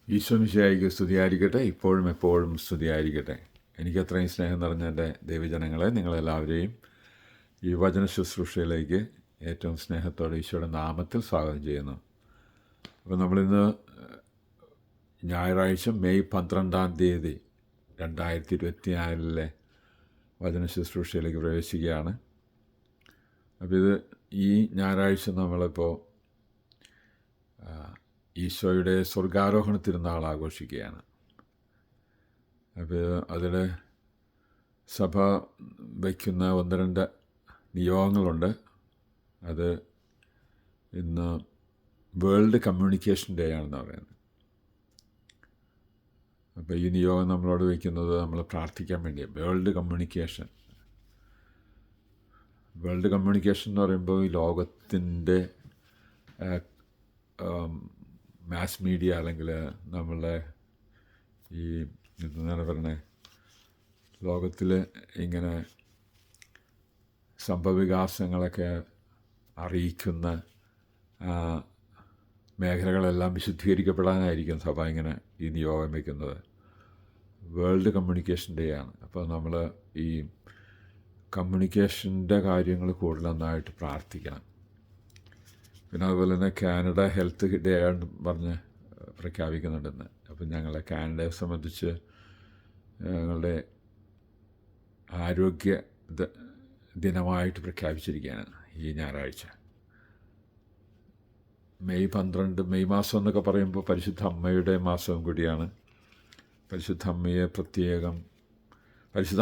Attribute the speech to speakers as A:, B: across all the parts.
A: ഈശോ മിശിഹായിക്ക് സ്തുതിയായിരിക്കട്ടെ. ഇപ്പോഴും എപ്പോഴും സ്തുതിയായിരിക്കട്ടെ. എനിക്ക് അത്രയും സ്നേഹം നിറഞ്ഞ എൻ്റെ ദൈവജനങ്ങളെ, നിങ്ങളെല്ലാവരെയും ഈ വചന ശുശ്രൂഷയിലേക്ക് ഏറ്റവും സ്നേഹത്തോടെ ഈശോയുടെ നാമത്തിൽ സ്വാഗതം ചെയ്യുന്നു. അപ്പോൾ നമ്മളിന്ന് ഞായറാഴ്ച മെയ് 12 2024 വചന ശുശ്രൂഷയിലേക്ക് പ്രവേശിക്കുകയാണ്. അപ്പോൾ ഈ ഞായറാഴ്ച നമ്മളിപ്പോൾ ഈശോയുടെ സ്വർഗാരോഹണ തിരുനാൾ ആഘോഷിക്കുകയാണ്. അപ്പോൾ അതിൽ സഭ വയ്ക്കുന്ന 1-2 നിയോഗങ്ങളുണ്ട്. അത് ഇന്ന് വേൾഡ് കമ്മ്യൂണിക്കേഷൻ ഡേ ആണെന്ന് പറയുന്നത്. അപ്പോൾ ഈ നിയോഗം നമ്മളോട് വയ്ക്കുന്നത് നമ്മൾ പ്രാർത്ഥിക്കാൻ വേണ്ടിയാണ്. വേൾഡ് കമ്മ്യൂണിക്കേഷൻ എന്ന് പറയുമ്പോൾ ഈ ലോകത്തിൻ്റെ മാസ് മീഡിയ അല്ലെങ്കിൽ നമ്മളുടെ ഈ എന്താണ് പറയുന്നത്, ലോകത്തിൽ ഇങ്ങനെ സംഭവവികാസങ്ങളൊക്കെ അറിയിക്കുന്ന മേഖലകളെല്ലാം വിശുദ്ധീകരിക്കപ്പെടാനായിരിക്കും സഭ ഇങ്ങനെ ഈ നിയോഗം വയ്ക്കുന്നത്. വേൾഡ് കമ്മ്യൂണിക്കേഷൻ ഡേ ആണ്. അപ്പോൾ നമ്മൾ ഈ കമ്മ്യൂണിക്കേഷൻ്റെ കാര്യങ്ങൾ കൂടുതൽ നന്നായിട്ട് പ്രാർത്ഥിക്കണം. പിന്നെ അതുപോലെ തന്നെ കാനഡ ഹെൽത്ത് ഡേ ആണെന്ന് പറഞ്ഞ് പ്രഖ്യാപിക്കുന്നുണ്ടെന്ന്. അപ്പം ഞങ്ങളെ കാനഡയെ സംബന്ധിച്ച് ഞങ്ങളുടെ ആരോഗ്യ ദിനമായിട്ട് പ്രഖ്യാപിച്ചിരിക്കുകയാണ് ഈ ഞായറാഴ്ച. മെയ് മാസം എന്നൊക്കെ പറയുമ്പോൾ പരിശുദ്ധ അമ്മയുടെ മാസവും കൂടിയാണ്. പരിശുദ്ധ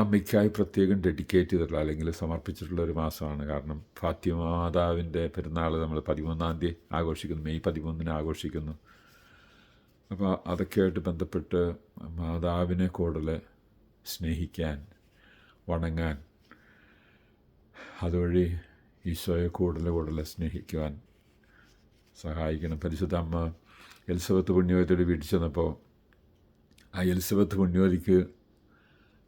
A: അമ്മയ്ക്കായി പ്രത്യേകം ഡെഡിക്കേറ്റ് ചെയ്തിട്ടുള്ള അല്ലെങ്കിൽ സമർപ്പിച്ചിട്ടുള്ള ഒരു മാസമാണ്. കാരണം ഫാത്തിമ മാതാവിൻ്റെ പെരുന്നാൾ നമ്മൾ 13 ആഘോഷിക്കുന്നു, മെയ് 13 ആഘോഷിക്കുന്നു. അപ്പോൾ അതൊക്കെയായിട്ട് ബന്ധപ്പെട്ട് മാതാവിനെ കൂടുതൽ സ്നേഹിക്കാൻ, വണങ്ങാൻ, അതുവഴി ഈശോയെ കൂടുതൽ സ്നേഹിക്കുവാൻ സഹായിക്കണം. പരിശുദ്ധ അമ്മ എലിസബത്ത് പുണ്യവതിയുടെ വീട്ടിൽ ചെന്നപ്പോൾ ആ എലിസബത്ത് പുണ്യവതിക്ക്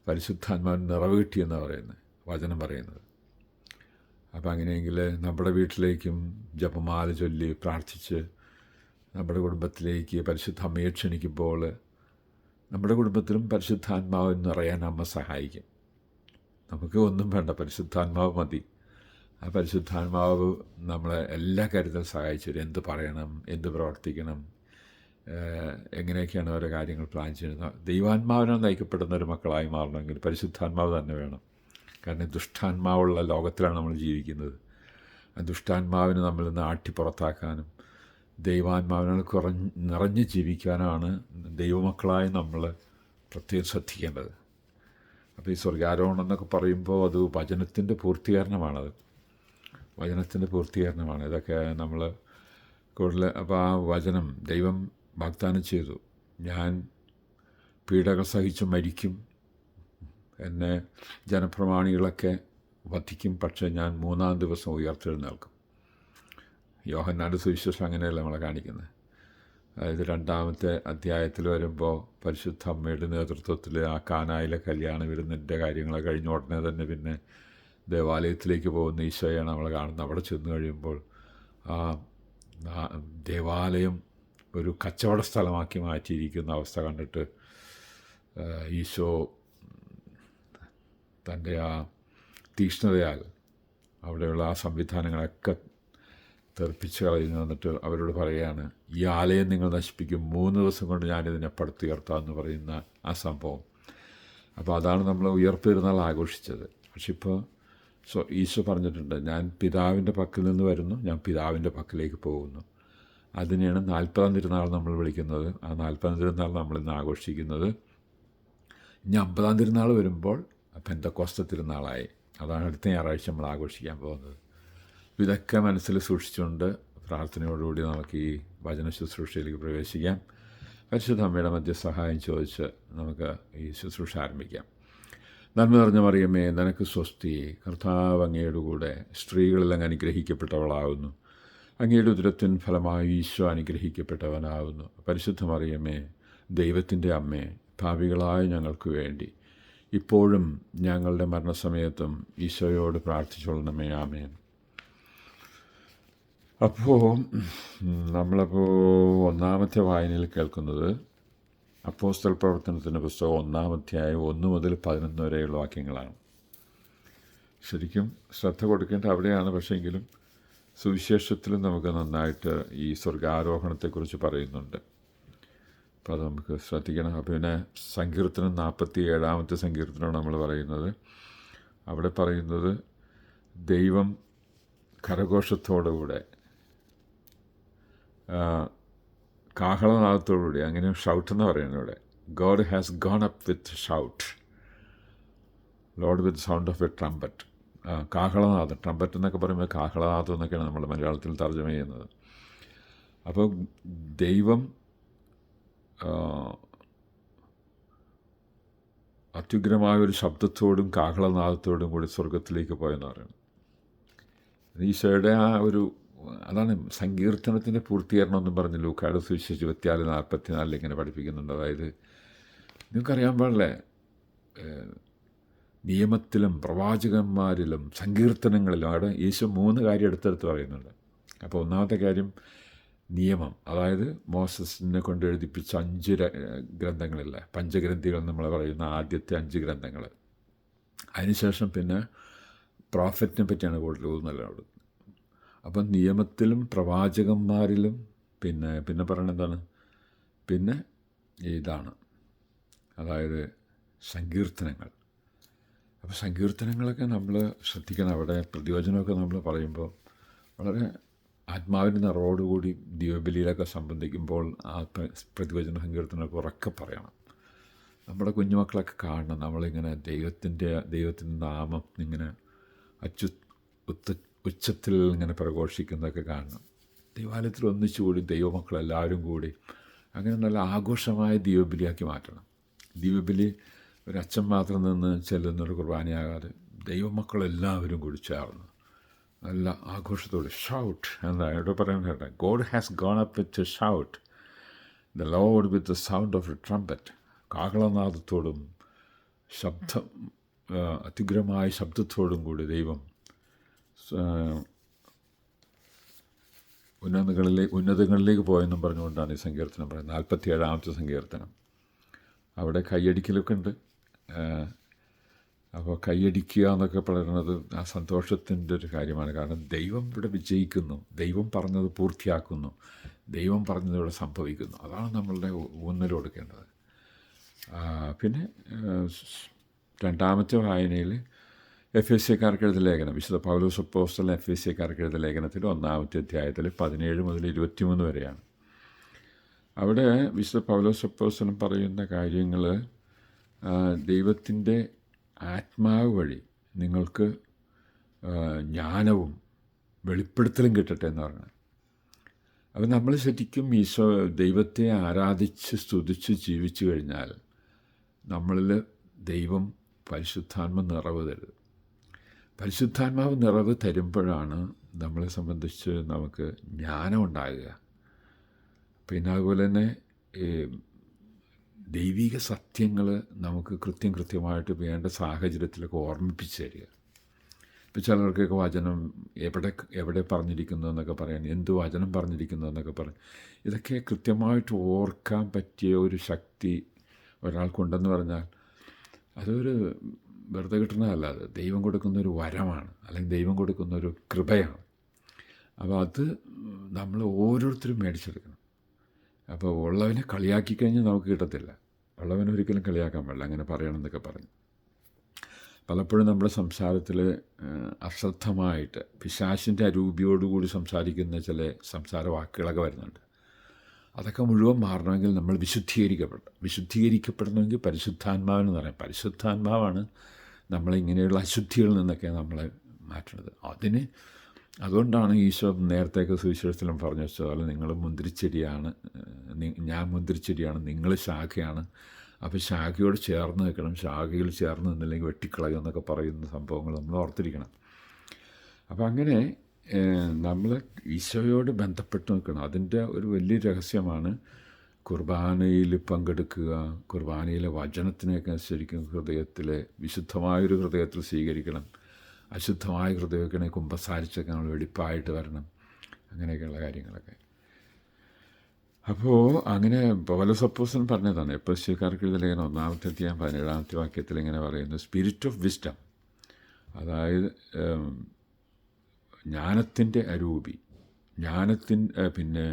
A: പരിശുദ്ധാത്മാവിന് നിറവ് കിട്ടിയെന്നാണ് പറയുന്നത്, വചനം പറയുന്നത്. അപ്പോൾ അങ്ങനെയെങ്കിൽ നമ്മുടെ വീട്ടിലേക്കും ജപമാല ചൊല്ലി പ്രാർത്ഥിച്ച് നമ്മുടെ കുടുംബത്തിലേക്ക് പരിശുദ്ധ അമ്മയെ ക്ഷണിക്കുമ്പോൾ നമ്മുടെ കുടുംബത്തിലും പരിശുദ്ധാത്മാവ് നിറയാൻ അമ്മ സഹായിക്കും. നമുക്ക് ഒന്നും വേണ്ട, പരിശുദ്ധാത്മാവ് മതി. ആ പരിശുദ്ധാത്മാവ് നമ്മളെ എല്ലാ കാര്യത്തിലും സഹായിച്ചു തരും. എന്ത് പറയണം, എന്ത് പ്രവർത്തിക്കണം, എങ്ങനെയൊക്കെയാണ് ഓരോ കാര്യങ്ങൾ പ്ലാൻ ചെയ്യുന്നത്. ദൈവാത്മാവിനാൽ നയിക്കപ്പെടുന്ന ഒരു മക്കളായി മാറണമെങ്കിൽ പരിശുദ്ധാത്മാവ് തന്നെ വേണം. കാരണം ദുഷ്ടാത്മാവുള്ള ലോകത്തിലാണ് നമ്മൾ ജീവിക്കുന്നത്. ആ ദുഷ്ടാത്മാവിനെ നമ്മൾ ഇന്ന് ആട്ടിപ്പുറത്താക്കാനും ദൈവാത്മാവിനാൽ നിറഞ്ഞ് ജീവിക്കാനാണ് ദൈവമക്കളായി നമ്മൾ പ്രത്യേകം ശ്രദ്ധിക്കേണ്ടത്. അപ്പോൾ ഈ സ്വർഗാരോഹണം എന്നൊക്കെ പറയുമ്പോൾ അത് വചനത്തിൻ്റെ പൂർത്തീകരണമാണത്. ഇതൊക്കെ നമ്മൾ കൂടുതൽ. അപ്പോൾ ആ വചനം ദൈവം വാഗ്ദാനം ചെയ്തു, ഞാൻ പീഡകൾ സഹിച്ച് മരിക്കും, എന്നെ ജനപ്രമാണികളൊക്കെ വധിക്കും, പക്ഷേ ഞാൻ 3-ാം ദിവസം ഉയർത്തെഴുന്നേൽക്കും. യോഹന്നാൻ്റെ സുവിശേഷം അങ്ങനെയല്ല നമ്മളെ കാണിക്കുന്നത്. അതായത് 2-ാമത്തെ അധ്യായത്തിൽ വരുമ്പോൾ പരിശുദ്ധ അമ്മയുടെ നേതൃത്വത്തിൽ ആ കാനായിലെ കല്യാണ വിരുന്നിൻ്റെ കാര്യങ്ങൾ കഴിഞ്ഞ ഉടനെ തന്നെ പിന്നെ ദേവാലയത്തിലേക്ക് പോകുന്ന ഈശോയാണ് നമ്മൾ കാണുന്നത്. അവിടെ ചെന്ന് കഴിയുമ്പോൾ ആ ദേവാലയം ഒരു കച്ചവട സ്ഥലമാക്കി മാറ്റിയിരിക്കുന്ന അവസ്ഥ കണ്ടിട്ട് ഈശോ തൻ്റെ ആ തീക്ഷ്ണതയാൽ അവിടെയുള്ള ആ സംവിധാനങ്ങളൊക്കെ തെറിപ്പിച്ച് കളയുന്നു. എന്നിട്ട് അവരോട് പറയുകയാണ്, ഈ ആലയം നിങ്ങൾ നശിപ്പിക്കും, 3 ദിവസം കൊണ്ട് ഞാനിതിനെ പടുത്തുയർത്താമെന്ന് പറയുന്ന ആ സംഭവം. അപ്പോൾ അതാണ് നമ്മൾ ഉയർപ്പ് പെരുന്നാൾ ആഘോഷിച്ചത്. പക്ഷെ ഇപ്പോൾ ഈശോ പറഞ്ഞിട്ടുണ്ട്, ഞാൻ പിതാവിൻ്റെ പക്കൽ നിന്ന് വരുന്നു, ഞാൻ പിതാവിൻ്റെ പക്കലേക്ക് പോകുന്നു. അതിനെയാണ് 40-ാം തിരുനാൾ നമ്മൾ വിളിക്കുന്നത്. ആ 40-ാം തിരുനാൾ നമ്മളിന്ന് ആഘോഷിക്കുന്നത്. ഇനി 50-ാം തിരുനാൾ വരുമ്പോൾ പെന്തക്കോസ്ത തിരുനാളായി. അതാണ് അടുത്ത ഞായറാഴ്ച നമ്മൾ ആഘോഷിക്കാൻ പോകുന്നത്. ഇതൊക്കെ മനസ്സിൽ സൂക്ഷിച്ചുകൊണ്ട് പ്രാർത്ഥനയോടുകൂടി നമുക്ക് ഈ വചന ശുശ്രൂഷയിലേക്ക് പ്രവേശിക്കാം. പരിശുദ്ധ അമ്മയുടെ മധ്യസഹായം ചോദിച്ച് നമുക്ക് ഈ ശുശ്രൂഷ ആരംഭിക്കാം. നന്മ നിറഞ്ഞ മറിയമേ, നിനക്ക് സ്വസ്തി, കർത്താവ് അങ്ങയുടെ കൂടെ സ്ത്രീകളെല്ലാം അനുഗ്രഹിക്കപ്പെട്ടവളാകുന്നു. അങ്ങയുടെ ഉദരത്തിൻ ഫലമായി ഈശോ അനുഗ്രഹിക്കപ്പെട്ടവനാകുന്നു. പരിശുദ്ധ മറിയമേ, ദൈവത്തിൻ്റെ അമ്മേ, പാപികളായ ഞങ്ങൾക്ക് വേണ്ടി ഇപ്പോഴും ഞങ്ങളുടെ മരണസമയത്തും ഈശോയോട് പ്രാർത്ഥിച്ചോളണമേ. ആമേൻ. അപ്പോൾ നമ്മളിപ്പോൾ 1-ാമത്തെ വായനയിൽ കേൾക്കുന്നത് അപ്പോസ്തല പ്രവർത്തനത്തിൻ്റെ പുസ്തകം 1-ാം അധ്യായം 1 മുതൽ 11 വരെയുള്ള വാക്യങ്ങളാണ്. ശരിക്കും ശ്രദ്ധ കൊടുക്കേണ്ട അവിടെയാണ്. പക്ഷേങ്കിലും സുവിശേഷത്തിലും നമുക്ക് നന്നായിട്ട് ഈ സ്വർഗാരോഹണത്തെക്കുറിച്ച് പറയുന്നുണ്ട്. അപ്പോൾ അത് നമുക്ക് ശ്രദ്ധിക്കണം. അപ്പോൾ പിന്നെ സങ്കീർത്തനം 47-ാമത്തെ സങ്കീർത്തനമാണ് നമ്മൾ പറയുന്നത്. അവിടെ പറയുന്നത് ദൈവം കരഘോഷത്തോടുകൂടെ കാഹളനാദത്തോടുകൂടി, അങ്ങനെ ഷൗട്ട് എന്ന് പറയുന്നത് ഇവിടെ, God has gone up with shout, Lord with sound of a trumpet. കാഹളനാദം, ട്രംപറ്റ് എന്നൊക്കെ പറയുമ്പോൾ കാഹളനാദം എന്നൊക്കെയാണ് നമ്മൾ മലയാളത്തിൽ തർജ്ജമ ചെയ്യുന്നത്. അപ്പോൾ ദൈവം അത്യുഗ്രമായ ഒരു ശബ്ദത്തോടും കാഹളനാദത്തോടും കൂടി സ്വർഗത്തിലേക്ക് പോയെന്ന് പറയുന്നത്. ഈശോയുടെ ആ ഒരു, അതാണ് സങ്കീർത്തനത്തിൻ്റെ പൂർത്തീകരണം എന്നും പറഞ്ഞ് ലൂക്കായുടെ സുവിശേഷം 24:44 ഇങ്ങനെ പഠിപ്പിക്കുന്നുണ്ട്. അതായത് നിങ്ങൾക്കറിയാൻ പാടില്ലേ, നിയമത്തിലും പ്രവാചകന്മാരിലും സങ്കീർത്തനങ്ങളിലും അവിടെ യേശു 3 കാര്യം എടുത്തെടുത്ത് പറയുന്നുണ്ട്. അപ്പോൾ ഒന്നാമത്തെ കാര്യം നിയമം, അതായത് മോസസിനെ കൊണ്ട് എഴുതിപ്പിച്ച 5 ഗ്രന്ഥങ്ങളില്ലേ, പഞ്ചഗ്രന്ഥികൾ നമ്മൾ പറയുന്ന ആദ്യത്തെ 5 ഗ്രന്ഥങ്ങൾ. അതിനുശേഷം പിന്നെ പ്രോഫറ്റിനെ പറ്റിയാണ് കൂടുതൽ ഊന്നൽ. അപ്പം നിയമത്തിലും പ്രവാചകന്മാരിലും പിന്നെ പറയണത് എന്താണ്, പിന്നെ ഇതാണ്, അതായത് സങ്കീർത്തനങ്ങൾ. അപ്പോൾ സങ്കീർത്തനങ്ങളൊക്കെ നമ്മൾ ശ്രദ്ധിക്കണം. അവിടെ പ്രതിവചനമൊക്കെ നമ്മൾ പറയുമ്പോൾ വളരെ ആത്മാവിൻ്റെ നിറവോടുകൂടി ദൈവബലിയിലൊക്കെ സംബന്ധിക്കുമ്പോൾ ആ പ്രതിവചന സങ്കീർത്തനമൊക്കെ ഉറക്കെ പറയണം. നമ്മുടെ കുഞ്ഞുമക്കളൊക്കെ കാണണം നമ്മളിങ്ങനെ ദൈവത്തിൻ്റെ നാമം ഇങ്ങനെ ഉച്ചത്തിൽ ഇങ്ങനെ പ്രഘോഷിക്കുന്നതൊക്കെ കാണണം. ദൈവാലയത്തിൽ ഒന്നിച്ചുകൂടി ദൈവമക്കളെല്ലാവരും കൂടി അങ്ങനെ നല്ല ആഘോഷമായ ദൈവബലിയാക്കി മാറ്റണം. ദൈവബലി ഒരച്ഛൻ മാത്രം നിന്ന് ചെല്ലുന്നൊരു കുർബാനയാകാതെ ദൈവമക്കളെല്ലാവരും കൂടി ചേർന്ന് നല്ല ആഘോഷത്തോടെ ഷൗട്ട് എന്താ ഇവിടെ പറയുന്നത് കേട്ടോ, God has gone up with shout, the Lord with the sound of a trumpet. കാഹളനാദത്തോടും അത്യുഗ്രമായ ശബ്ദത്തോടും കൂടി ദൈവം ഉന്നതങ്ങളിലേക്ക് പോയെന്നും പറഞ്ഞുകൊണ്ടാണ് ഈ സങ്കീർത്തനം പറയുന്നത്. 47-ാമത്തെ സങ്കീർത്തനം. അവിടെ കയ്യടിക്കലൊക്കെ ഉണ്ട്. അപ്പോൾ കയ്യടിക്കുക എന്നൊക്കെ പറയുന്നത് ആ സന്തോഷത്തിൻ്റെ ഒരു കാര്യമാണ്. കാരണം ദൈവം ഇവിടെ വിജയിക്കുന്നു, ദൈവം പറഞ്ഞത് പൂർത്തിയാക്കുന്നു, ദൈവം പറഞ്ഞത് ഇവിടെ സംഭവിക്കുന്നു. അതാണ് നമ്മളുടെ ഊന്നൽ കൊടുക്കേണ്ടത്. പിന്നെ 2-ാമത്തെ വായനയിൽ എഫേസ്യക്കാർക്ക് എഴുതിയ ലേഖനം, വിശുദ്ധ പൗലോസ് അപ്പോസ്തലൻ എഫേസ്യക്കാർക്ക് എഴുതിയ ലേഖനത്തിൽ 1-ാമത്തെ അധ്യായത്തിൽ 17 മുതൽ 23 വരെയാണ്. അവിടെ വിശുദ്ധ പൗലോസ് അപ്പോസ്തലൻ പറയുന്ന കാര്യങ്ങൾ ദൈവത്തിൻ്റെ ആത്മാവ് വഴി നിങ്ങൾക്ക് ജ്ഞാനവും വെളിപ്പെടുത്തലും കിട്ടട്ടെ എന്ന് പറഞ്ഞത്. അപ്പോൾ നമ്മൾ ശരിക്കും ദൈവത്തെ ആരാധിച്ച് സ്തുതിച്ച് ജീവിച്ചു കഴിഞ്ഞാൽ നമ്മളിൽ ദൈവം പരിശുദ്ധാത്മ നിറവ് തരുത്. പരിശുദ്ധാത്മാവ് നിറവ് തരുമ്പോഴാണ് നമ്മളെ സംബന്ധിച്ച് നമുക്ക് ജ്ഞാനം ഉണ്ടാകുക. പിന്നെ അതുപോലെ തന്നെ ദൈവിക സത്യങ്ങൾ നമുക്ക് കൃത്യമായിട്ട് വേണ്ട സാഹചര്യത്തിലൊക്കെ ഓർമ്മിപ്പിച്ച് തരിക. ഇപ്പോൾ ചിലർക്കൊക്കെ വചനം എവിടെ പറഞ്ഞിരിക്കുന്നു എന്നൊക്കെ പറയാൻ, എന്ത് വചനം പറഞ്ഞിരിക്കുന്നു എന്നൊക്കെ പറയും. ഇതൊക്കെ കൃത്യമായിട്ട് ഓർക്കാൻ പറ്റിയ ഒരു ശക്തി ഒരാൾക്കുണ്ടെന്ന് പറഞ്ഞാൽ അതൊരു വെറുതെ കിട്ടുന്നതല്ല, അത് ദൈവം കൊടുക്കുന്നൊരു വരമാണ്, അല്ലെങ്കിൽ ദൈവം കൊടുക്കുന്നൊരു കൃപയാണ്. അപ്പോൾ അത് നമ്മൾ ഓരോരുത്തരും മേടിച്ചെടുക്കണം. അപ്പോൾ ഉള്ളവനെ കളിയാക്കി കഴിഞ്ഞാൽ നമുക്ക് കിട്ടത്തില്ല. ഉള്ളവനെ ഒരിക്കലും കളിയാക്കാൻ പാടില്ല, അങ്ങനെ പറയണമെന്നൊക്കെ പറഞ്ഞു. പലപ്പോഴും നമ്മുടെ സംസാരത്തിൽ അശ്രദ്ധമായിട്ട് പിശാചിൻ്റെ അരൂപിയോടുകൂടി സംസാരിക്കുന്ന ചില സംസാര വാക്കുകളൊക്കെ വരുന്നുണ്ട്. അതൊക്കെ മുഴുവൻ മാറണമെങ്കിൽ നമ്മൾ വിശുദ്ധീകരിക്കപ്പെടണമെങ്കിൽ പരിശുദ്ധാത്മാവെന്ന് പറയാം. പരിശുദ്ധാത്മാവാണ് നമ്മളിങ്ങനെയുള്ള അശുദ്ധികളിൽ നിന്നൊക്കെ നമ്മളെ മാറ്റുന്നത്. അതുകൊണ്ടാണ് ഈശോ നേരത്തേക്ക് സുവിശേഷത്തിലും പറഞ്ഞു വെച്ചതുപോലെ നിങ്ങൾ മുന്തിരിച്ചെടിയാണ്, ഞാൻ മുന്തിരിച്ചെടിയാണ്, നിങ്ങൾ ശാഖയാണ്. അപ്പോൾ ശാഖയോട് ചേർന്ന് നിൽക്കണം, ശാഖയിൽ ചേർന്ന് നിന്നില്ലെങ്കിൽ വെട്ടിക്കളയും എന്നൊക്കെ പറയുന്ന സംഭവങ്ങൾ നമ്മൾ ഓർത്തിരിക്കണം. അപ്പോൾ അങ്ങനെ നമ്മൾ ഈശോയോട് ബന്ധപ്പെട്ട് നിൽക്കണം. അതിൻ്റെ ഒരു വലിയ രഹസ്യമാണ് കുർബാനയിൽ പങ്കെടുക്കുക, കുർബാനയിലെ വചനത്തിനെയൊക്കെ ശരിക്കും വിശുദ്ധമായൊരു ഹൃദയത്തിൽ സ്വീകരിക്കണം. അശുദ്ധമായ ഹൃദയമൊക്കെ കുമ്പസാരിച്ചൊക്കെ നമ്മൾ വെടിപ്പായിട്ട് വരണം, അങ്ങനെയൊക്കെയുള്ള കാര്യങ്ങളൊക്കെ. അപ്പോൾ അങ്ങനെ പൗലോസപ്പോസ്തലൻ പറഞ്ഞതാണ് എപ്പസ്യക്കാർക്ക് എഴുതിയ ലേഖനം 1-ാമത്തെ അധ്യായം 17-ാമത്തെ വാക്യത്തിൽ ഇങ്ങനെ പറയുന്നു, സ്പിരിറ്റ് ഓഫ് വിസ്ഡം, അതായത് ജ്ഞാനത്തിൻ്റെ അരൂപി, പിന്നെ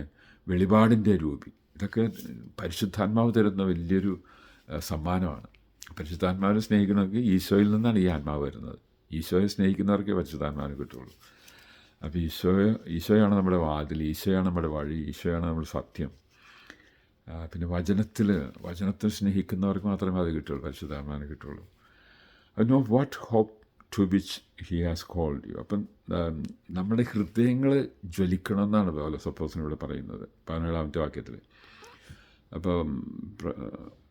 A: വെളിപാടിൻ്റെ രൂപി, ഇതൊക്കെ പരിശുദ്ധാത്മാവ് തരുന്ന വലിയൊരു സമ്മാനമാണ്. പരിശുദ്ധാത്മാവിനെ സ്നേഹിക്കണമെങ്കിൽ ഈശോയിൽ നിന്നാണ് ഈ ആത്മാവ് വരുന്നത്. ഈശോയെ സ്നേഹിക്കുന്നവർക്കേ പരിശുദ്ധാത്മാവിനെ കിട്ടുള്ളൂ. അപ്പോൾ ഈശോയാണ് നമ്മുടെ വാതിൽ, ഈശോയാണ് നമ്മുടെ വഴി, ഈശോയാണ് നമ്മുടെ സത്യം. പിന്നെ വചനത്തിൽ സ്നേഹിക്കുന്നവർക്ക് മാത്രമേ അത് കിട്ടുള്ളൂ, പരിശുദ്ധാത്മാവിനെ കിട്ടുള്ളൂ. Know what hope to which he has called you. അപ്പം നമ്മുടെ ഹൃദയങ്ങൾ ജ്വലിക്കണമെന്നാണ് പൗലോസപ്പോസ്തലൻ ഇവിടെ പറയുന്നത് 17-ാമത്തെ വാക്യത്തിൽ. അപ്പം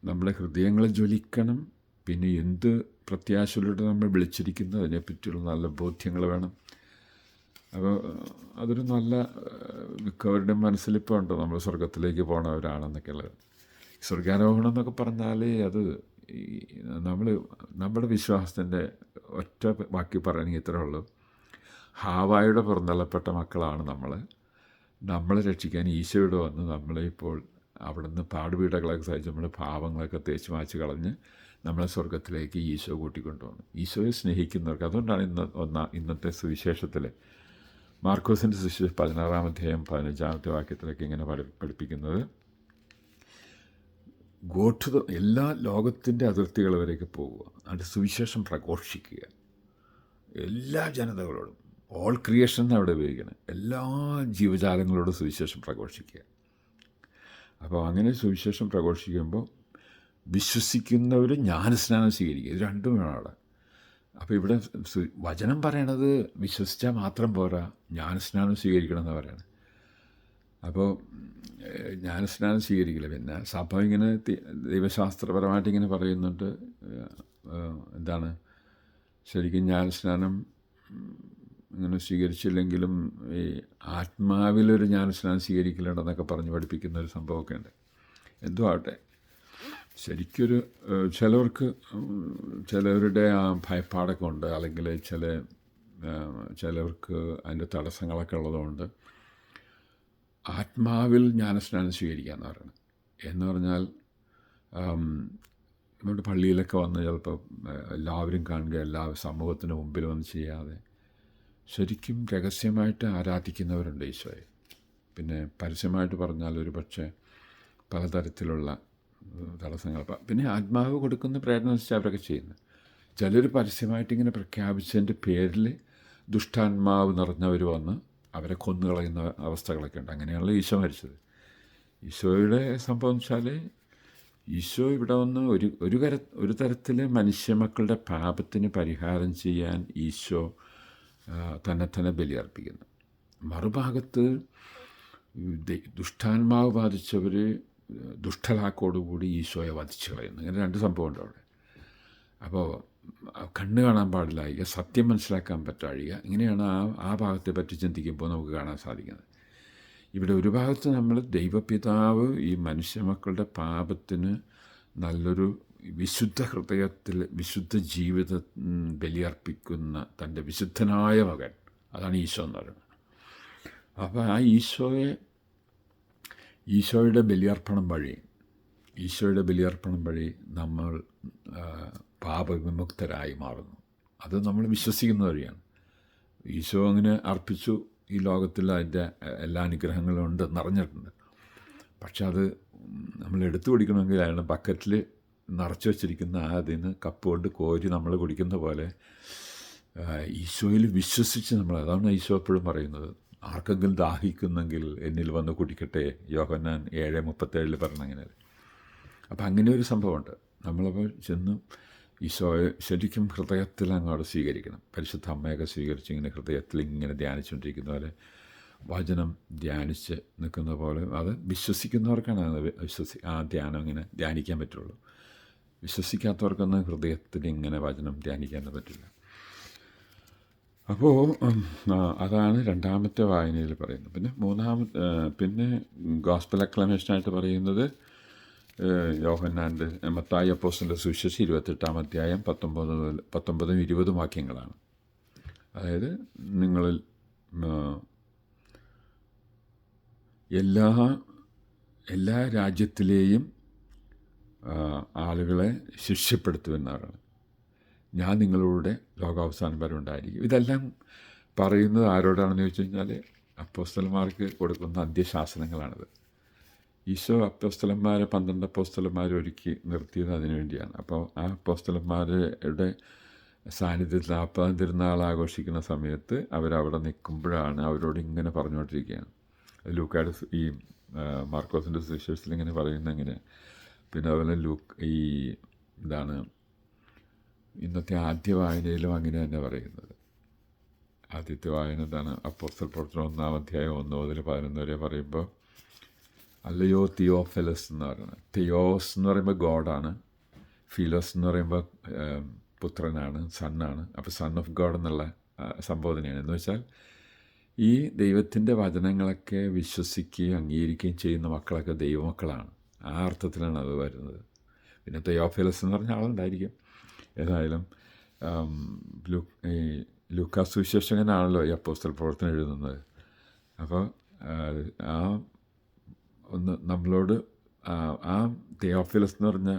A: നമ്മുടെ ഹൃദയങ്ങൾ ജ്വലിക്കണം. പിന്നെ എന്ത് പ്രത്യാശയിലൂടെ നമ്മൾ വിളിച്ചിരിക്കുന്നു അതിനെപ്പറ്റിയുള്ള നല്ല ബോധ്യങ്ങൾ വേണം. അപ്പോൾ അതൊരു നല്ല മിക്കവരുടെ മനസ്സിലിപ്പോൾ ഉണ്ടോ നമ്മൾ സ്വർഗത്തിലേക്ക് പോകണവരാണെന്നൊക്കെ ഉള്ളത്. സ്വർഗാരോഹണം എന്നൊക്കെ പറഞ്ഞാൽ അത് നമ്മുടെ വിശ്വാസത്തിൻ്റെ ഒറ്റ ബാക്കി പറയണമെങ്കിൽ ഇത്രേ ഉള്ളൂ. ഹാവായുടെ പുറന്തള്ളപ്പെട്ട മക്കളാണ് നമ്മളെ രക്ഷിക്കാൻ ഈശോയുടെ വന്ന് നമ്മളെ ഇപ്പോൾ അവിടെ നിന്ന് പാടുപീടകളൊക്കെ സഹിച്ച് നമ്മുടെ പാവങ്ങളൊക്കെ തേച്ച് മാച്ച് കളഞ്ഞ് നമ്മളെ സ്വർഗത്തിലേക്ക് ഈശോ കൂട്ടിക്കൊണ്ടുപോകുന്നു. ഈശോയെ സ്നേഹിക്കുന്നവർക്ക്. അതുകൊണ്ടാണ് ഇന്നത്തെ സുവിശേഷത്തിൽ മാർക്കോസിൻ്റെ സുവിശേഷം 16-ാം അധ്യായം 15-ാമത്തെ വാക്യത്തിലൊക്കെ ഇങ്ങനെ പഠിപ്പിക്കുന്നത്, എല്ലാ ലോകത്തിൻ്റെ അതിർത്തികൾ വരെയൊക്കെ പോവുക, അതിൻ്റെ സുവിശേഷം പ്രഘോഷിക്കുക, എല്ലാ ജനതകളോടും, ഓൾ ക്രിയേഷൻ അവിടെ ഉപയോഗിക്കണം, എല്ലാ ജീവജാലങ്ങളോടും സുവിശേഷം പ്രഘോഷിക്കുക. അപ്പോൾ അങ്ങനെ സുവിശേഷം പ്രഘോഷിക്കുമ്പോൾ വിശ്വസിക്കുന്നവർ ജ്ഞാനസ്നാനം സ്വീകരിക്കുക. ഇത് രണ്ടും വേണം അവിടെ. അപ്പോൾ ഇവിടെ വചനം പറയണത് വിശ്വസിച്ചാൽ മാത്രം പോരാ, ജ്ഞാനസ്നാനം സ്വീകരിക്കണം എന്ന് പറയണം. അപ്പോൾ ജ്ഞാനസ്നാനം സ്വീകരിക്കില്ല. പിന്നെ സഭ ഇങ്ങനെ ദൈവശാസ്ത്രപരമായിട്ട് ഇങ്ങനെ പറയുന്നുണ്ട്, എന്താണ് ശരിക്കും ജ്ഞാനസ്നാനം ഇങ്ങനെ സ്വീകരിച്ചില്ലെങ്കിലും ഈ ആത്മാവിലൊരു ജ്ഞാനസ്നാനം സ്വീകരിക്കലുണ്ടെന്നൊക്കെ പറഞ്ഞ് പഠിപ്പിക്കുന്ന ഒരു സംഭവമൊക്കെ ഉണ്ട്. എന്തോ ആവട്ടെ, ശരിക്കൊരു ചിലവരുടെ ആ ഭയപ്പാടൊക്കെ ഉണ്ട്, അല്ലെങ്കിൽ ചിലവർക്ക് അതിൻ്റെ തടസ്സങ്ങളൊക്കെ ഉള്ളതുകൊണ്ട് ആത്മാവിൽ ജ്ഞാനസ്നാനം സ്വീകരിക്കാമെന്ന് പറയുന്നത്. എന്ന് പറഞ്ഞാൽ നമ്മുടെ പള്ളിയിലൊക്കെ വന്ന് ചിലപ്പോൾ എല്ലാവരും കാണുക, എല്ലാ സമൂഹത്തിന് മുമ്പിൽ വന്ന് ചെയ്യാതെ ശരിക്കും രഹസ്യമായിട്ട് ആരാധിക്കുന്നവരുണ്ട് ഈശോയെ. പിന്നെ പരസ്യമായിട്ട് പറഞ്ഞാൽ ഒരു പക്ഷേ പലതരത്തിലുള്ള തടസ്സങ്ങൾ, പിന്നെ ആത്മാവ് കൊടുക്കുന്ന പ്രേരണ വെച്ചാൽ അവരൊക്കെ ചെയ്യുന്നത്. ചിലർ പരസ്യമായിട്ട് ഇങ്ങനെ പ്രഖ്യാപിച്ചതിൻ്റെ പേരിൽ ദുഷ്ടാത്മാവ് നിറഞ്ഞവർ വന്ന് അവരെ കൊന്നുകളയുന്ന അവസ്ഥകളൊക്കെ ഉണ്ട്. അങ്ങനെയാണല്ലോ ഈശോ മരിച്ചത്. ഈശോയുടെ സംഭവം വെച്ചാൽ ഈശോ ഇവിടെ വന്ന് ഒരു തരത്തിൽ മനുഷ്യമക്കളുടെ പാപത്തിന് പരിഹാരം ചെയ്യാൻ ഈശോ തന്നെ ബലിയർപ്പിക്കുന്നു. മറുഭാഗത്ത് ദുഷ്ടാത്മാവ് ബാധിച്ചവർ ദുഷ്ടലാക്കോടുകൂടി ഈശോയെ വധിച്ചു കളയുന്നു. ഇങ്ങനെ രണ്ട് സംഭവമുണ്ട് അവിടെ. അപ്പോൾ കണ്ണ് കാണാൻ പാടില്ലായിക, സത്യം മനസ്സിലാക്കാൻ പറ്റാഴിക, ഇങ്ങനെയാണ് ആ ഭാഗത്തെ പറ്റി ചിന്തിക്കുമ്പോൾ നമുക്ക് കാണാൻ സാധിക്കുന്നത്. ഇവിടെ ഒരു ഭാഗത്ത് നമ്മൾ ദൈവപിതാവ് ഈ മനുഷ്യമക്കളുടെ പാപത്തിന് നല്ലൊരു വിശുദ്ധ ഹൃദയത്തിൽ വിശുദ്ധ ജീവിതം ബലിയർപ്പിക്കുന്ന തൻ്റെ വിശുദ്ധനായ മകൻ, അതാണ് ഈശോ എന്ന് പറയുന്നത്. അപ്പോൾ ആ ഈശോയുടെ ബലിയർപ്പണം വഴി നമ്മൾ പാപവിമുക്തരായി മാറുന്നു. അത് നമ്മൾ വിശ്വസിക്കുന്ന വഴിയാണ്. ഈശോ അങ്ങനെ അർപ്പിച്ചു, ഈ ലോകത്തിൽ അതിൻ്റെ എല്ലാ അനുഗ്രഹങ്ങളും ഉണ്ട്, നിറഞ്ഞിട്ടുണ്ട്. പക്ഷെ അത് നമ്മൾ എടുത്തു കുടിക്കണമെങ്കിൽ അയാളുടെ ബക്കറ്റിൽ നിറച്ച് വച്ചിരിക്കുന്ന അതിന് കപ്പ് കൊണ്ട് കോരി നമ്മൾ കുടിക്കുന്ന പോലെ ഈശോയിൽ വിശ്വസിച്ച് അതാണ് ഈശോ എപ്പോഴും പറയുന്നത്, ആർക്കെങ്കിലും ദാഹിക്കുന്നെങ്കിൽ എന്നിൽ വന്ന് കുടിക്കട്ടെ, യോഹന്നാൻ 7:37 പറഞ്ഞങ്ങനെ. അപ്പം അങ്ങനെ ഒരു സംഭവമുണ്ട്. നമ്മളപ്പോൾ ചെന്ന് ഈശോയെ ശരിക്കും ഹൃദയത്തിൽ അങ്ങോട്ട് സ്വീകരിക്കണം. പരിശുദ്ധ അമ്മയൊക്കെ സ്വീകരിച്ച് ഇങ്ങനെ ഹൃദയത്തിൽ ഇങ്ങനെ ധ്യാനിച്ചുകൊണ്ടിരിക്കുന്ന പോലെ, വചനം ധ്യാനിച്ച് നിൽക്കുന്ന പോലെ, അത് വിശ്വസിക്കുന്നവർക്കാണ് ആ ധ്യാനം ഇങ്ങനെ ധ്യാനിക്കാൻ പറ്റുള്ളൂ. വിശ്വസിക്കാത്തവർക്കൊന്നും ഹൃദയത്തിൽ ഇങ്ങനെ വചനം ധ്യാനിക്കാൻ പറ്റില്ല. അപ്പോൾ അതാണ് രണ്ടാമത്തെ വായനയിൽ പറയുന്നത്. പിന്നെ ഗോസ്പൽ അക്ലമേഷനായിട്ട് പറയുന്നത് യോഹന്നാൻ്റെ മത്തായി അപ്പോസ്തലൻ്റെ സുവിശേഷം 28-ാം അധ്യായം 19-20 വാക്യങ്ങളാണ്. അതായത് നിങ്ങളിൽ എല്ലാ എല്ലാ രാജ്യത്തിലെയും ആളുകളെ ശിക്ഷപ്പെടുത്തുമെന്നാണ്. ഞാൻ നിങ്ങളുടെ ലോകാവസാനം വരെ ഉണ്ടായിരിക്കും. ഇതെല്ലാം പറയുന്നത് ആരോടാണെന്ന് ചോദിച്ചു കഴിഞ്ഞാൽ അപ്പോസ്തലന്മാർക്ക് കൊടുക്കുന്ന അന്ത്യശാസനങ്ങളാണിത്. ഈശോ അപ്പോസ്തലന്മാരെ 12 അപ്പോസ്തലന്മാരെ ഒരുക്കി നിർത്തിയത് അതിനു വേണ്ടിയാണ്. അപ്പോൾ ആ അപ്പോസ്തലന്മാരുടെ സാന്നിധ്യത്തിൽ 40-ാം തിരുനാൾ ആഘോഷിക്കുന്ന സമയത്ത് അവരവിടെ നിൽക്കുമ്പോഴാണ് അവരോട് ഇങ്ങനെ പറഞ്ഞുകൊണ്ടിരിക്കുകയാണ്. ലൂക്കായുടെ ഈ മാർക്കോസിൻ്റെ സുവിശേഷത്തിൽ ഇങ്ങനെ പറയുന്ന എങ്ങനെ. പിന്നെ അതുപോലെ ഈ ഇതാണ് ഇന്നത്തെ ആദ്യ വായനയിലും അങ്ങനെ തന്നെ പറയുന്നത്. ആദ്യത്തെ വായന എന്താണ്? അപ്പോസ്തല പ്രവർത്തനം 1-ാം അധ്യായം 1 മുതൽ 11 വരെ പറയുമ്പോൾ അല്ലയോ തിയോഫിലസ് എന്ന് പറയുന്നത്. തിയോസ് എന്ന് പറയുമ്പോൾ ഗോഡാണ്, ഫിലോസ് എന്ന് പറയുമ്പോൾ പുത്രനാണ്, സണ്ണാണ്. അപ്പോൾ സൺ ഓഫ് ഗോഡ് എന്നുള്ള സംബോധനയാണ്. എന്ന് വെച്ചാൽ ഈ ദൈവത്തിൻ്റെ വചനങ്ങളൊക്കെ വിശ്വസിക്കുകയും അംഗീകരിക്കുകയും ചെയ്യുന്ന മക്കളൊക്കെ ദൈവമക്കളാണ്. ആ അർത്ഥത്തിലാണ് അത് വരുന്നത്. പിന്നെ തിയോഫിലസ് എന്ന് പറഞ്ഞ ആളുണ്ടായിരിക്കും. ഏതായാലും ഈ ലൂക്കാസ് സുവിശേഷകനാണല്ലോ ഈ അപ്പോസ്തല പ്രവർത്തനം എഴുതുന്നത്. അപ്പോൾ ആ ഒന്ന് നമ്മളോട് ആ തിയോഫിലസ് എന്ന് പറഞ്ഞ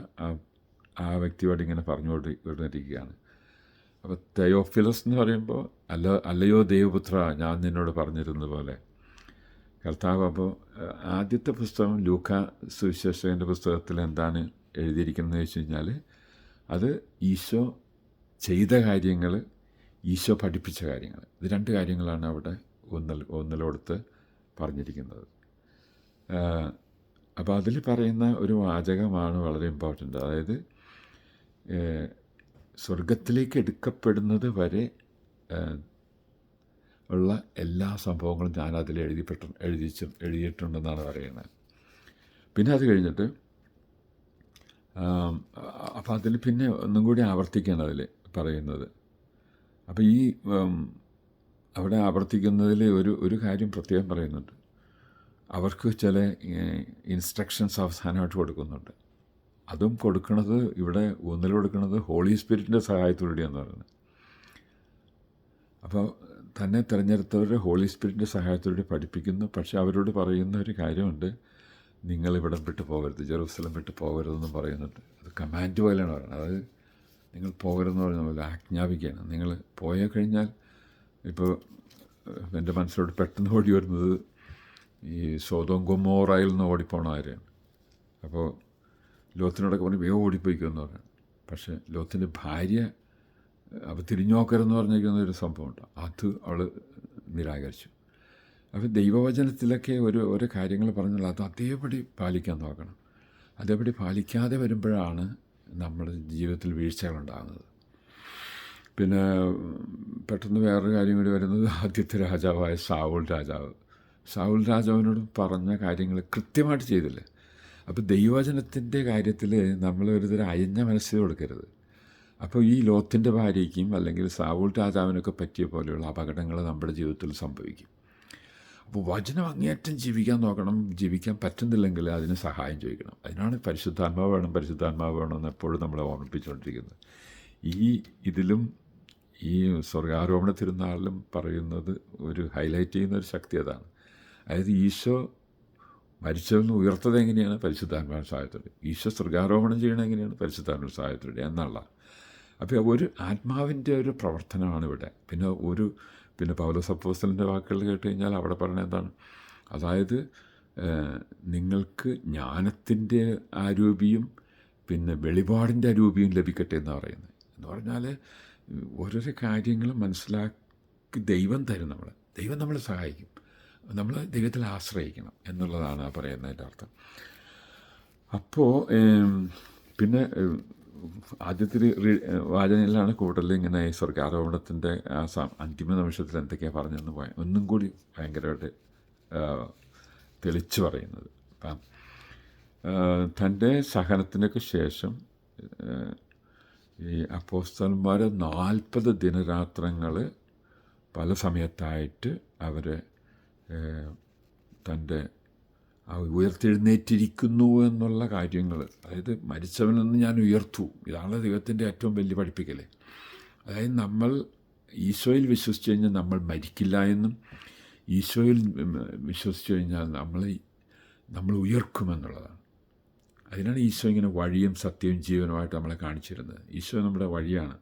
A: ആ വ്യക്തിയോട് ഇങ്ങനെ പറഞ്ഞുകൊണ്ടിരിക്കുകയാണ്. അപ്പോൾ തിയോഫിലസ് എന്ന് പറയുമ്പോൾ അല്ലയോ ദൈവപുത്ര, ഞാൻ നിന്നോട് പറഞ്ഞിരുന്നത് പോലെ കർത്താവ്. അപ്പോൾ ആദ്യത്തെ പുസ്തകം ലൂക്കാ സുവിശേഷകൻ്റെ പുസ്തകത്തിൽ എന്താണ് എഴുതിയിരിക്കുന്നത് വെച്ച് കഴിഞ്ഞാൽ അത് ഈശോ ചെയ്ത കാര്യങ്ങൾ, ഈശോ പഠിപ്പിച്ച കാര്യങ്ങൾ. ഇത് 2 കാര്യങ്ങളാണ് അവിടെ ഒന്നിലോടുത്ത് പറഞ്ഞിരിക്കുന്നത്. അപ്പോൾ അതിൽ പറയുന്ന ഒരു വാചകമാണ് വളരെ ഇമ്പോർട്ടൻ്റ്. അതായത് സ്വർഗത്തിലേക്ക് എടുക്കപ്പെടുന്നത് വരെ ഉള്ള എല്ലാ സംഭവങ്ങളും ഞാനതിൽ എഴുതിയിട്ടുണ്ടെന്നാണ് പറയുന്നത്. പിന്നെ അത് കഴിഞ്ഞിട്ട് അപ്പോൾ അതിൽ പിന്നെ ഒന്നും കൂടി ആവർത്തിക്കുകയാണ് അതിൽ പറയുന്നത്. അപ്പോൾ ഈ അവിടെ ആവർത്തിക്കുന്നതിൽ ഒരു കാര്യം പ്രത്യേകം പറയുന്നുണ്ട്. അവർക്ക് ചില ഇൻസ്ട്രക്ഷൻസ് അവസാനമായിട്ട് കൊടുക്കുന്നുണ്ട്. അതും കൊടുക്കുന്നത് ഇവിടെ ഊന്നൽ കൊടുക്കുന്നത് ഹോളി സ്പിരിറ്റിൻ്റെ സഹായത്തോടെയാണെന്ന് പറയുന്നത്. അപ്പോൾ തന്നെ തിരഞ്ഞെടുത്തവരെ ഹോളി സ്പിരിറ്റിൻ്റെ സഹായത്തോടെ പഠിപ്പിക്കുന്നു. പക്ഷേ അവരോട് പറയുന്ന ഒരു കാര്യമുണ്ട്, നിങ്ങളിവിടം വിട്ട് പോകരുത്, ജെറൂസലം വിട്ട് പോകരുതെന്നും പറയുന്നുണ്ട്. അത് കമാൻഡ് പോലെയാണ് പറയുന്നത്. അത് നിങ്ങൾ പോകരുതെന്ന് പറയുന്ന പോലെ ആജ്ഞാപിക്കുകയാണ്. നിങ്ങൾ പോയ കഴിഞ്ഞാൽ ഇപ്പോൾ എൻ്റെ മനസ്സിലോട്ട് പെട്ടെന്ന് ഓടി വരുന്നത് ഈ സോദോം ഗൊമോറയിൽ നിന്ന് ഓടിപ്പോണ കാര്യമാണ്. അപ്പോൾ ലോത്തിനോടൊക്കെ പറഞ്ഞ് വേഗം ഓടിപ്പോയിക്കുമെന്ന് പറയാം. പക്ഷേ ലോത്തിൻ്റെ ഭാര്യ അപ്പോൾ തിരിഞ്ഞു നോക്കരുതെന്ന് പറഞ്ഞിരിക്കുന്ന ഒരു സംഭവമുണ്ട്. അത് അവൾ നിരാകരിച്ചു. അപ്പോൾ ദൈവവചനത്തിലൊക്കെ ഓരോ കാര്യങ്ങൾ പറഞ്ഞാൽ അത് അതേപടി പാലിക്കാൻ നോക്കണം. അതേപടി പാലിക്കാതെ വരുമ്പോഴാണ് നമ്മുടെ ജീവിതത്തിൽ വീഴ്ചകളുണ്ടാകുന്നത്. പിന്നെ പെട്ടെന്ന് വേറൊരു കാര്യം കൂടി വരുന്നത്, ആദ്യത്തെ രാജാവായ സാവുൽ രാജാവിനോട് പറഞ്ഞ കാര്യങ്ങൾ കൃത്യമായിട്ട് ചെയ്തില്ല. അപ്പോൾ ദൈവവചനത്തിൻ്റെ കാര്യത്തിൽ നമ്മൾ ഒരുതരം അയഞ്ഞ മനസ്സിൽ കൊടുക്കരുത്. അപ്പോൾ ഈ ലോത്തിൻ്റെ ഭാര്യയ്ക്കും അല്ലെങ്കിൽ സാവുൽ രാജാവിനൊക്കെ പറ്റിയ പോലെയുള്ള അപകടങ്ങൾ നമ്മുടെ ജീവിതത്തിൽ സംഭവിക്കും. അപ്പോൾ വചനം അങ്ങേയറ്റം ജീവിക്കാൻ നോക്കണം. ജീവിക്കാൻ പറ്റുന്നില്ലെങ്കിൽ അതിന് സഹായം ചോദിക്കണം. അതിനാണ് പരിശുദ്ധാത്മാവ് വേണമെന്ന് എപ്പോഴും നമ്മളെ ഓർമ്മിപ്പിച്ചുകൊണ്ടിരിക്കുന്നത്. ഇതിലും ഈ സ്വർഗാരോപണ തിരുനാളിലും പറയുന്നത് ഒരു ഹൈലൈറ്റ് ചെയ്യുന്ന ഒരു ശക്തി അതാണ്. അതായത് ഈശോ മരിച്ചവന്ന് ഉയർത്തത് എങ്ങനെയാണ്? പരിശുദ്ധാത്മാവിൻ്റെ സഹായത്തോടെ. ഈശോ സ്വർഗാരോപണം ചെയ്യണത് എങ്ങനെയാണ്? പരിശുദ്ധാത്മാവിൻ്റെ സഹായത്തോടെ എന്നുള്ള. അപ്പോൾ ഒരു ആത്മാവിൻ്റെ ഒരു പ്രവർത്തനമാണ് ഇവിടെ. പിന്നെ പൗലോസ് അപ്പോസ്തലൻ്റെ വാക്കുകൾ കേട്ട് കഴിഞ്ഞാൽ അവിടെ പറയുന്നത് എന്താണ്? അതായത് നിങ്ങൾക്ക് ജ്ഞാനത്തിൻ്റെ ആരൂപിയും പിന്നെ വെളിപാടിൻ്റെ ആരൂപിയും ലഭിക്കട്ടെ എന്ന് പറയുന്നത്. എന്ന് പറഞ്ഞാൽ ഓരോരോ കാര്യങ്ങളും മനസ്സിലാക്കി ദൈവം തരും. ദൈവം നമ്മളെ സഹായിക്കും. നമ്മൾ ദൈവത്തിൽ ആശ്രയിക്കണം എന്നുള്ളതാണ് പറയുന്നതിൻ്റെ അർത്ഥം. അപ്പോൾ പിന്നെ ആദ്യത്തെ വാചനയിലാണ് കൂടുതൽ ഇങ്ങനെ ഈ സ്വർഗാരോപണത്തിൻ്റെ അന്തിമ നിമിഷത്തിൽ എന്തൊക്കെയാണ് പറഞ്ഞതെന്ന് ഒന്നും കൂടി ഭയങ്കരമായിട്ട് തെളിച്ചു പറയുന്നത്. അപ്പം തൻ്റെ സഹനത്തിനൊക്കെ ശേഷം ഈ അപ്പോസ്തലന്മാർ 40 ദിനരാത്രങ്ങൾ പല സമയത്തായിട്ട് അവർ തൻ്റെ ഉയർത്തെഴുന്നേറ്റിരിക്കുന്നു എന്നുള്ള കാര്യങ്ങൾ, അതായത് മരിച്ചവനിൽ നിന്ന് ഞാൻ ഉയർത്തു, ഇതാണ് ദൈവത്തിൻ്റെ ഏറ്റവും വലിയ പഠിപ്പിക്കൽ. അതായത് നമ്മൾ ഈശോയിൽ വിശ്വസിച്ച് കഴിഞ്ഞാൽ നമ്മൾ മരിക്കില്ല എന്നും, ഈശോയിൽ വിശ്വസിച്ച് കഴിഞ്ഞാൽ നമ്മൾ ഉയർക്കുമെന്നുള്ളതാണ്. അതിനാണ് ഈശോ ഇങ്ങനെ വഴിയും സത്യവും ജീവനുമായിട്ട് നമ്മളെ കാണിച്ചിരുന്നത്. ഈശോ നമ്മുടെ വഴിയാണ്,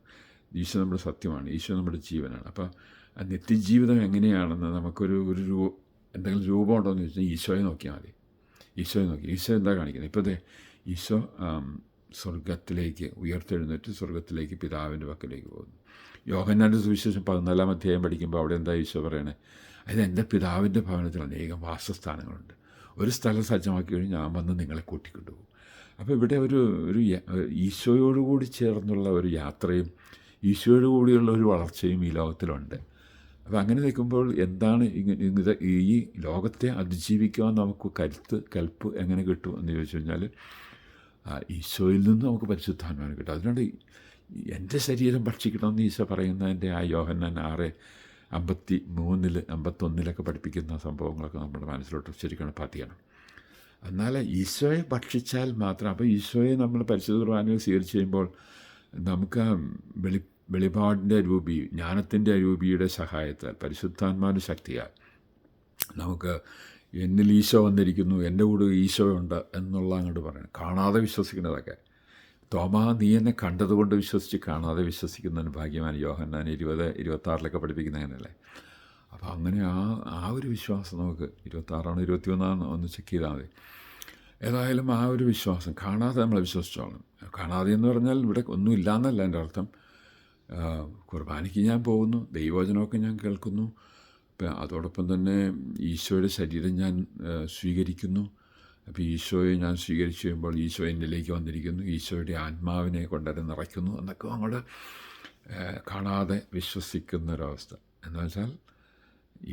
A: ഈശോ നമ്മുടെ സത്യമാണ്, ഈശോ നമ്മുടെ ജീവനാണ്. അപ്പോൾ ആ നിത്യജീവിതം എങ്ങനെയാണെന്ന് നമുക്കൊരു എന്തെങ്കിലും രൂപം ഉണ്ടോ എന്ന് ചോദിച്ചാൽ ഈശോയെ നോക്കിയാൽ മതി. ഈശോയെ നോക്കി ഈശോ എന്താ കാണിക്കുന്നത്? ഇപ്പോഴത്തെ ഈശോ സ്വർഗത്തിലേക്ക് ഉയർത്തെഴുന്നേറ്റ് സ്വർഗത്തിലേക്ക് പിതാവിൻ്റെ പക്കലേക്ക് പോകുന്നു. യോഹന്നാൻ്റെ സുവിശേഷം 14-ാം അധ്യായം പഠിക്കുമ്പോൾ അവിടെ എന്താ ഈശോ പറയണേ? അതായത് എൻ്റെ പിതാവിൻ്റെ ഭവനത്തിൽ അനേകം വാസസ്ഥാനങ്ങളുണ്ട്, ഒരു സ്ഥലം സജ്ജമാക്കി കഴിഞ്ഞ് ഞാൻ വന്ന് നിങ്ങളെ കൂട്ടിക്കൊണ്ടുപോകും. അപ്പോൾ ഇവിടെ ഒരു ഈശോയോടുകൂടി ചേർന്നുള്ള ഒരു യാത്രയും ഈശോയോട് കൂടിയുള്ള ഒരു വളർച്ചയും ഈ ലോകത്തിലുണ്ട്. അപ്പോൾ അങ്ങനെ നിൽക്കുമ്പോൾ എന്താണ് ഈ ലോകത്തെ അതിജീവിക്കുവാൻ നമുക്ക് കൽപ്പ് എങ്ങനെ കിട്ടും എന്ന് ചോദിച്ചു കഴിഞ്ഞാൽ ഈശോയിൽ നിന്ന് നമുക്ക് പരിശുദ്ധാത്മാവിനെ കിട്ടും. അതുകൊണ്ട് എൻ്റെ ശരീരം ഭക്ഷിക്കണമെന്ന് ഈശോ പറയുന്നതിൻ്റെ ആ യോഹന്നാൻ 6:53-51 പഠിപ്പിക്കുന്ന സംഭവങ്ങളൊക്കെ നമ്മുടെ മനസ്സിലോട്ട് ശരിക്കും പതിയണം. എന്നാൽ ഈശോയെ ഭക്ഷിച്ചാൽ മാത്രം, അപ്പോൾ ഈശോയെ നമ്മൾ പരിശുദ്ധ കുർബാനയിൽ സ്വീകരിച്ച് കഴിയുമ്പോൾ നമുക്ക് വെളിപാടിൻ്റെ ജ്ഞാനത്തിൻ്റെ രൂപിയുടെ സഹായത്താൽ പരിശുദ്ധാത്മാവിൻ്റെ ശക്തിയാൽ നമുക്ക് എന്നിൽ ഈശോ വന്നിരിക്കുന്നു, എൻ്റെ കൂടെ ഈശോ ഉണ്ട് എന്നുള്ള അങ്ങോട്ട് പറയണം. കാണാതെ വിശ്വസിക്കുന്നതൊക്കെ തോമാ നീ എന്നെ കണ്ടതുകൊണ്ട് വിശ്വസിച്ച് കാണാതെ വിശ്വസിക്കുന്നതിന് ഭാഗ്യമാണ്. യോഹന്നാൻ 20-26 പഠിപ്പിക്കുന്ന അങ്ങനെയല്ലേ. അപ്പോൾ അങ്ങനെ ആ ഒരു വിശ്വാസം നമുക്ക് 26 21 ഒന്ന് ചെക്ക് ചെയ്താൽ മതി. ഏതായാലും ആ ഒരു വിശ്വാസം കാണാതെ നമ്മൾ വിശ്വസിച്ചോളണം. കാണാതെ എന്ന് പറഞ്ഞാൽ ഇവിടെ ഒന്നും ഇല്ലയെന്നല്ല എൻ്റെ അർത്ഥം. കുർബാനയ്ക്ക് ഞാൻ പോകുന്നു, ദൈവവചനമൊക്കെ ഞാൻ കേൾക്കുന്നു, അതോടൊപ്പം തന്നെ ഈശോയുടെ ശരീരം ഞാൻ സ്വീകരിക്കുന്നു. അപ്പോൾ ഈശോയെ ഞാൻ സ്വീകരിച്ചു കഴിയുമ്പോൾ ഈശോ എന്നിലേക്ക് വന്നിരിക്കുന്നു, ഈശോയുടെ ആത്മാവിനെ കൊണ്ടത് നിറയ്ക്കുന്നു എന്നൊക്കെ അങ്ങോട്ട് കാണാതെ വിശ്വസിക്കുന്നൊരവസ്ഥ. എന്ന് വെച്ചാൽ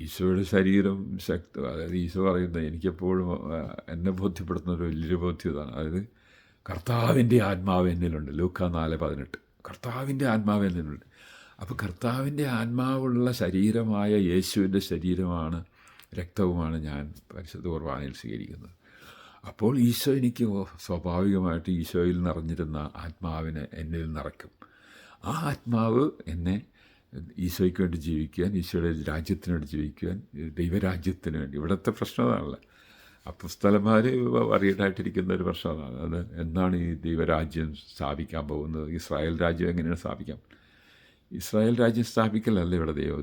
A: ഈശോയുടെ ശരീരം അതായത് ഈശോ പറയുന്നത് എനിക്കെപ്പോഴും എന്നെ ബോധ്യപ്പെടുത്തുന്ന ഒരു വലിയൊരു ബോധ്യം ഇതാണ്. അതായത് കർത്താവിൻ്റെ ആത്മാവ് എന്നിലുണ്ട്. ലൂക്കാ 4:18 കർത്താവിൻ്റെ ആത്മാവ് എന്നിലുണ്ട്. അപ്പോൾ കർത്താവിൻ്റെ ആത്മാവുള്ള ശരീരമായ യേശുവിൻ്റെ ശരീരമാണ്, രക്തവുമാണ് ഞാൻ പരിശുദ്ധ കുർബാനയിൽ സ്വീകരിക്കുന്നത്. അപ്പോൾ ഈശോ എനിക്ക് സ്വാഭാവികമായിട്ട് ഈശോയിൽ നിറഞ്ഞിരുന്ന ആത്മാവിനെ എന്നിൽ നിറയ്ക്കും. ആ ആത്മാവ് എന്നെ ഈശോയ്ക്ക് വേണ്ടി ജീവിക്കുവാൻ, ഈശോയുടെ രാജ്യത്തിന് വേണ്ടി ജീവിക്കുവാൻ, ദൈവരാജ്യത്തിന് വേണ്ടി. ഇവിടുത്തെ പ്രശ്നം അതാണല്ലോ. അപ്പോസ്തലന്മാർ വറീഡായിട്ടിരിക്കുന്ന ഒരു പ്രശ്നം അതാണ്. അത് എന്താണ് ഈ ദൈവരാജ്യം സ്ഥാപിക്കാൻ പോകുന്നത്? ഇസ്രായേൽ രാജ്യം എങ്ങനെയാണ് സ്ഥാപിക്കാം? ഇസ്രായേൽ രാജ്യം സ്ഥാപിക്കലല്ല ഇവിടെ ദൈവം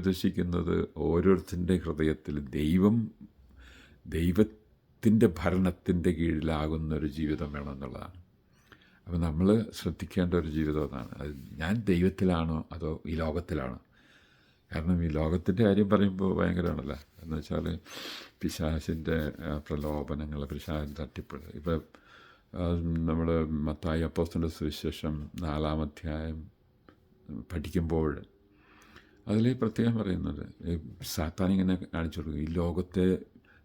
A: ഉദ്ദേശിക്കുന്നത് ഓരോരുത്തരുടെ ഹൃദയത്തിൽ ദൈവത്തിൻ്റെ ഭരണത്തിൻ്റെ കീഴിലാകുന്നൊരു ജീവിതം വേണമെന്നുള്ളതാണ്. അപ്പോൾ നമ്മൾ ശ്രദ്ധിക്കേണ്ട ഒരു ജീവിതം അതാണ്. അത് ഞാൻ ദൈവത്തിലാണോ അതോ ഈ ലോകത്തിലാണോ? കാരണം ഈ ലോകത്തിൻ്റെ കാര്യം പറയുമ്പോൾ ഭയങ്കരമാണല്ലോ. എന്ന് വെച്ചാൽ പിശാചിൻ്റെ പ്രലോഭനങ്ങൾ, പിശാചിൻ്റെ തട്ടിപ്പ്. ഇപ്പോൾ നമ്മൾ മത്തായി അപ്പോസ്തലന്റെ സുവിശേഷം 4-ാം അധ്യായം പഠിക്കുമ്പോൾ അതിൽ പ്രത്യേകം പറയുന്നത് സാത്താനിങ്ങനെ കാണിച്ചു കൊടുക്കും. ഈ ലോകത്തെ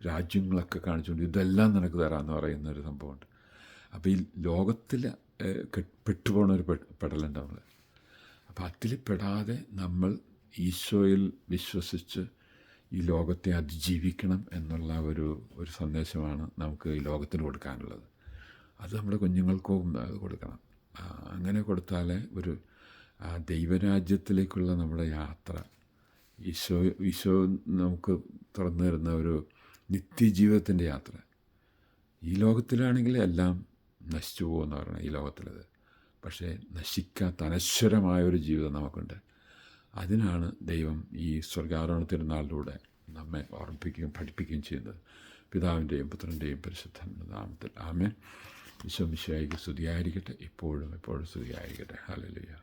A: രാജ്യങ്ങളൊക്കെ കാണിച്ചുകൊണ്ട് ഇതെല്ലാം നിനക്ക് തരാമെന്ന് പറയുന്നൊരു സംഭവമുണ്ട്. അപ്പോൾ ഈ ലോകത്തിൽ പെട്ടുപോകുന്നൊരു പെടലുണ്ട് നമ്മൾ. അപ്പോൾ അതിൽ പെടാതെ നമ്മൾ ഈശോയിൽ വിശ്വസിച്ച് ഈ ലോകത്തെ അതിജീവിക്കണം എന്നുള്ള ഒരു സന്ദേശമാണ് നമുക്ക് ഈ ലോകത്തിന് കൊടുക്കാനുള്ളത്. അത് നമ്മുടെ കുഞ്ഞുങ്ങൾക്കും അത് കൊടുക്കണം. അങ്ങനെ കൊടുത്താലേ ഒരു ദൈവരാജ്യത്തിലേക്കുള്ള നമ്മുടെ യാത്ര, ഈശോ നമുക്ക് തുറന്നു തരുന്ന ഒരു നിത്യജീവിതത്തിൻ്റെ യാത്ര. ഈ ലോകത്തിലാണെങ്കിൽ എല്ലാം നശിച്ചു പോകുമെന്ന് പറയണം ഈ ലോകത്തിലത്. പക്ഷേ നശിക്കാത്ത അനശ്വരമായൊരു ജീവിതം നമുക്കുണ്ട്. അതിനാണ് ദൈവം ഈ സ്വർഗാരോഹണ തിരുനാളിലൂടെ നമ്മെ ഓർമ്മിപ്പിക്കുകയും പഠിപ്പിക്കുകയും ചെയ്യുന്നത്. പിതാവിൻ്റെയും പുത്രൻ്റെയും പരിശുദ്ധാത്മാവിന്റെ നാമത്തിൽ ആമേൻ. ഈശോ മിശിഹായ്ക്ക് സ്തുതിയായിരിക്കട്ടെ, ഇപ്പോഴും എപ്പോഴും സ്തുതിയായിരിക്കട്ടെ. ഹല്ലേലൂയ.